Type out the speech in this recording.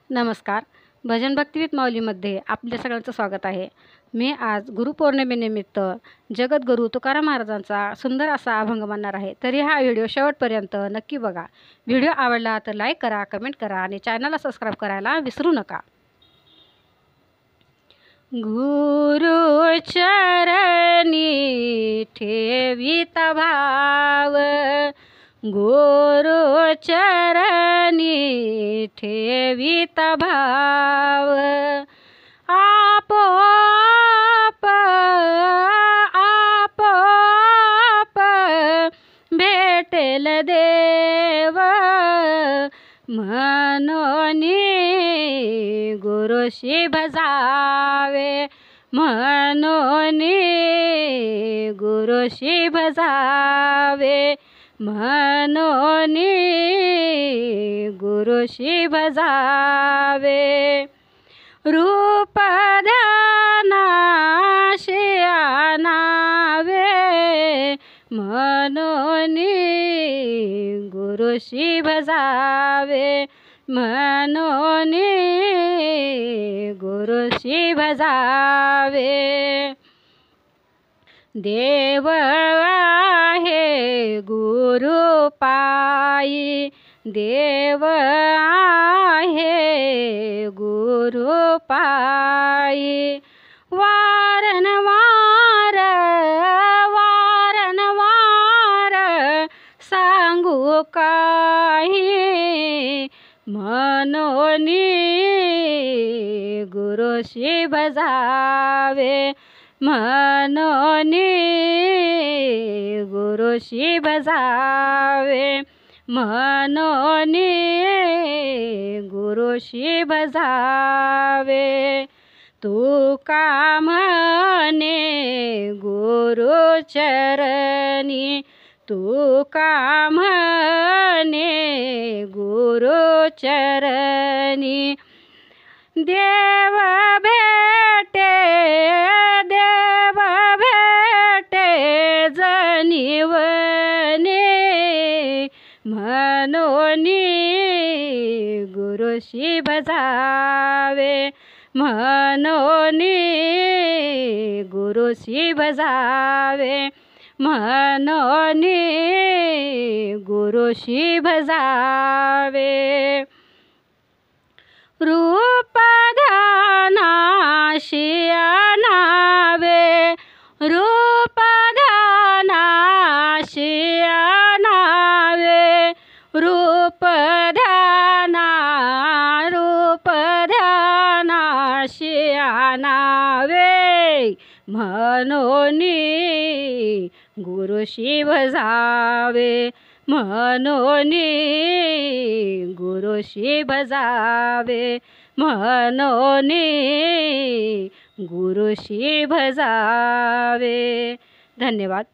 नमस्कार. भजन भक्ती विथ माऊलीमध्ये आपल्या सगळ्यांचं स्वागत आहे. मी आज गुरुपौर्णिमेनिमित्त जगद्गुरू तुकाराम महाराजांचा सुंदर असा अभंग म्हणणार आहे. तरी हा व्हिडिओ शेवटपर्यंत नक्की बघा. व्हिडिओ आवडला तर लाईक करा, कमेंट करा आणि चॅनलला सबस्क्राईब करायला विसरू नका. गुरु चरणी ठेवीत भाव, गुरु चरणी ठेवीत भाव, आपोआप आपोआप भेटेल देव, म्हणून गुरुशी भजावे, म्हणून गुरुशी भजावे, म्हणून गुरुशी भजावे. रूप ध्यानाशी आणावे, म्हणून गुरुशी भजावे, म्हणून गुरुशी भजावे. देव आहे गुरु पायी, देव आहे गुरु पायी, वारंवार वारंवार सांगू काही, म्हणून गुरुशी भजावे, म्हणून गुरुशी भजावे, म्हणून गुरुशी भजावे. तुका म्हणे गुरु चरणी, तुका म्हणे गुरु चरणी, देव भेटे देव भेटे जनिवने, म्हणून गुरुशी भजावे, म्हणून गुरुशी भजावे, म्हणून गुरुशी भजावे. रूप ध्यानाशी आणावे, रूप ध्यानाशी आणावे, रूप ध्यानाशी आणावे, म्हणून गुरुशी भजावे, म्हणून गुरुशी भजावे, म्हणून गुरुशी भजावे. धन्यवाद.